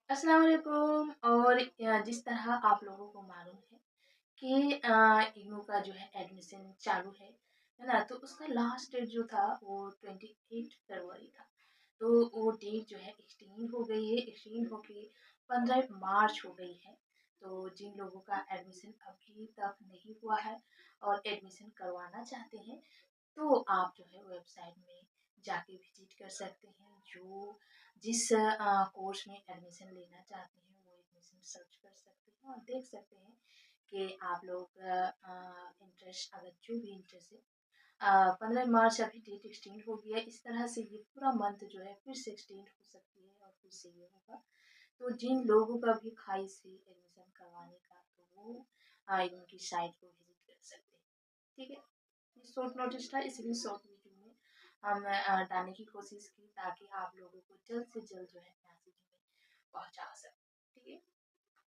अस्सलाम वालेकुम। और जिस तरह आप लोगों को मालूम है कि इग्नू का जो है एडमिशन चालू है ना? तो उसका लास्ट डेट जो था वो 28 फरवरी था। तो वो डेट जो है एक्सटेंड हो गई है, एक्सटेंड होके 15 मार्च हो गई है। तो जिन लोगों का एडमिशन अभी तक नहीं हुआ है और एडमिशन करवाना चाहते हैं, तो आप जो है वेबसाइट में जाके विजिट कर सकते हैं। जो जिस कोर्स में एडमिशन लेना चाहते हैं वो एडमिशन सर्च कर सकते हैं और देख सकते हैं कि आप लोग इंटरेस्ट, अगर जो भी इंटरेस्ट है। 15 मार्च अभी डेट एक्सटेंड हो गया है। इस तरह से ये पूरा मंथ जो है फिर से एक्सटेंड हो सकती है और फिर से ये होगा। तो जिन लोगों का भी ख्वाहिश है एडमिशन करवाने का, तो वो इनकी साइट को विजिट कर सकते हैं। ठीक है। ये शॉर्ट नोटिस था, इसलिए शॉर्ट वीडियो में हम डालने की कोशिश की ताकि आप लोगों को जल्द से जल्द जो है मैसेज में पहुंचा सके। ठीक है।